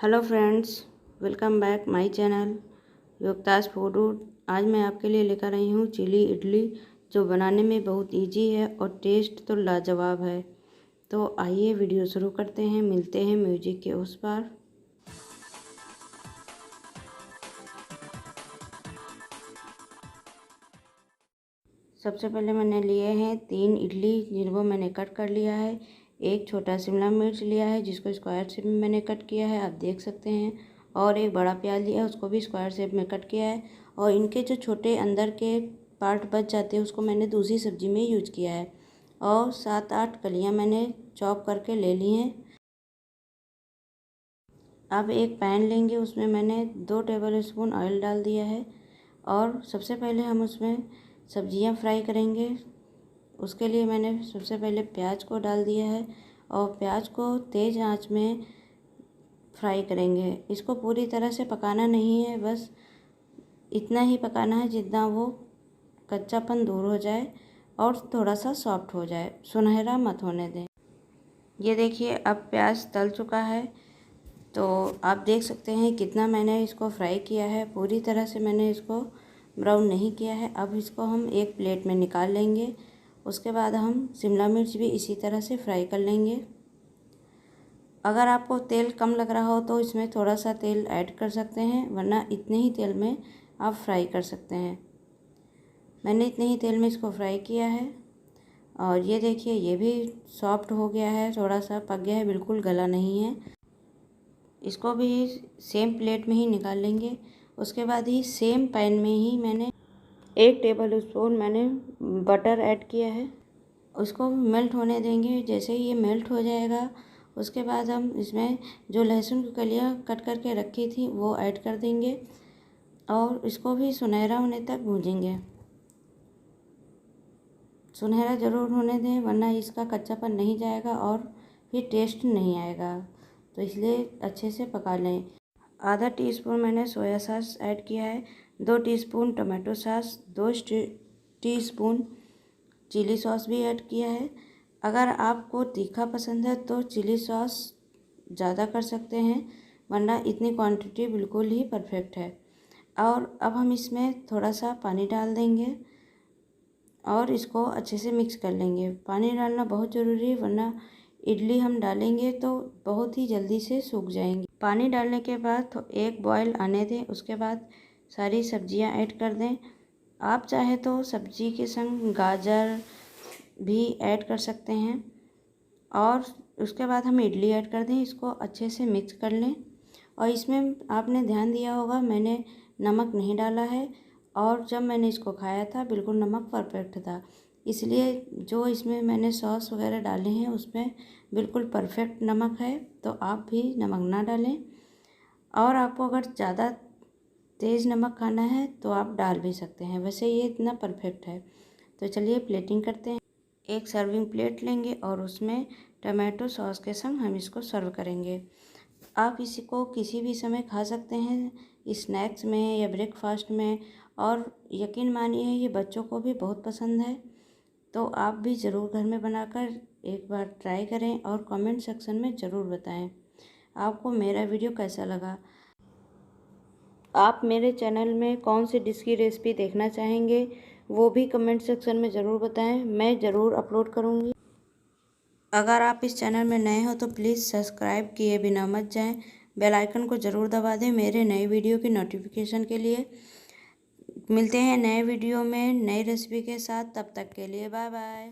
Hello friends, welcome back my channel Yogtaj food. आज मैं आपके लिए लेकर आई हूँ चिली इडली, जो बनाने में बहुत इजी है और टेस्ट तो लाजवाब है। तो आइए वीडियो शुरू करते हैं, मिलते हैं म्यूजिक के उस पार। सबसे पहले मैंने लिए हैं 3 इडली, जिनको मैंने कट कर लिया है। एक छोटा शिमला मिर्च लिया है, जिसको स्क्वायर शेप में मैंने कट किया है, आप देख सकते हैं। और एक बड़ा प्याज लिया है, उसको भी स्क्वायर शेप में कट किया है। और इनके जो छोटे अंदर के पार्ट बच जाते हैं, उसको मैंने दूसरी सब्जी में यूज किया है। और 7-8 कलियाँ मैंने चॉप करके ले ली हैं। अब एक पैन लेंगे, उसमें मैंने 2 टेबल स्पून ऑयल डाल दिया है। और सबसे पहले हम उसमें सब्जियां फ्राई करेंगे। उसके लिए मैंने सबसे पहले प्याज को डाल दिया है और प्याज को तेज़ आंच में फ्राई करेंगे। इसको पूरी तरह से पकाना नहीं है, बस इतना ही पकाना है जितना वो कच्चापन दूर हो जाए और थोड़ा सा सॉफ्ट हो जाए, सुनहरा मत होने दें। ये देखिए, अब प्याज तल चुका है, तो आप देख सकते हैं कितना मैंने इसको फ्राई किया है। पूरी तरह से मैंने इसको ब्राउन नहीं किया है। अब इसको हम एक प्लेट में निकाल लेंगे। उसके बाद हम शिमला मिर्च भी इसी तरह से फ्राई कर लेंगे। अगर आपको तेल कम लग रहा हो तो इसमें थोड़ा सा तेल ऐड कर सकते हैं, वरना इतने ही तेल में आप फ्राई कर सकते हैं। मैंने इतने ही तेल में इसको फ्राई किया है। और ये देखिए, ये भी सॉफ्ट हो गया है, थोड़ा सा पक गया है, बिल्कुल गला नहीं है। इसको भी सेम प्लेट में ही निकाल लेंगे। उसके बाद ही सेम पैन में ही मैंने 1 टेबल स्पून मैंने बटर ऐड किया है। उसको मेल्ट होने देंगे। जैसे ही ये मेल्ट हो जाएगा, उसके बाद हम इसमें जो लहसुन की कलियाँ कट करके रखी थी वो ऐड कर देंगे और इसको भी सुनहरा होने तक भूनेंगे। सुनहरा ज़रूर होने दें, वरना इसका कच्चापन नहीं जाएगा और फिर टेस्ट नहीं आएगा, तो इसलिए अच्छे से पका लें। आधा टीस्पून मैंने सोया सॉस ऐड किया है, 2 teaspoon tomato sauce, 2 teaspoon chilli sauce भी ऐड किया है। अगर आपको तीखा पसंद है तो चिली सॉस ज़्यादा कर सकते हैं, वरना इतनी क्वांटिटी बिल्कुल ही परफेक्ट है। और अब हम इसमें थोड़ा सा पानी डाल देंगे और इसको अच्छे से मिक्स कर लेंगे। पानी डालना बहुत ज़रूरी है, वरना इडली हम डालेंगे तो बहुत ही जल्दी से सूख जाएंगी। पानी डालने के बाद एक बॉयल आने दें, उसके बाद सारी सब्जियां ऐड कर दें। आप चाहे तो सब्जी के संग गाजर भी ऐड कर सकते हैं। और उसके बाद हम इडली ऐड कर दें, इसको अच्छे से मिक्स कर लें। और इसमें आपने ध्यान दिया होगा, मैंने नमक नहीं डाला है और जब मैंने इसको खाया था बिल्कुल नमक परफेक्ट था। इसलिए जो इसमें मैंने सॉस वगैरह डाले हैं उसमें बिल्कुल परफेक्ट नमक है, तो आप भी नमक ना डालें। और आपको अगर ज़्यादा तेज़ नमक खाना है तो आप डाल भी सकते हैं, वैसे ये इतना परफेक्ट है। तो चलिए प्लेटिंग करते हैं। एक सर्विंग प्लेट लेंगे और उसमें टमाटो सॉस के संग हम इसको सर्व करेंगे। आप इसी को किसी भी समय खा सकते हैं, स्नैक्स में या ब्रेकफास्ट में। और यकीन मानिए, ये बच्चों को भी बहुत पसंद है। तो आप भी ज़रूर घर में बनाकर एक बार ट्राई करें और कमेंट सेक्शन में ज़रूर बताएं आपको मेरा वीडियो कैसा लगा। आप मेरे चैनल में कौन सी डिश की रेसिपी देखना चाहेंगे वो भी कमेंट सेक्शन में ज़रूर बताएं, मैं ज़रूर अपलोड करूँगी। अगर आप इस चैनल में नए हो तो प्लीज़ सब्सक्राइब किए बिना मत जाएं। बेल आइकन को ज़रूर दबा दें मेरे नए वीडियो की नोटिफिकेशन के लिए। मिलते हैं नए वीडियो में नई रेसिपी के साथ, तब तक के लिए बाय बाय।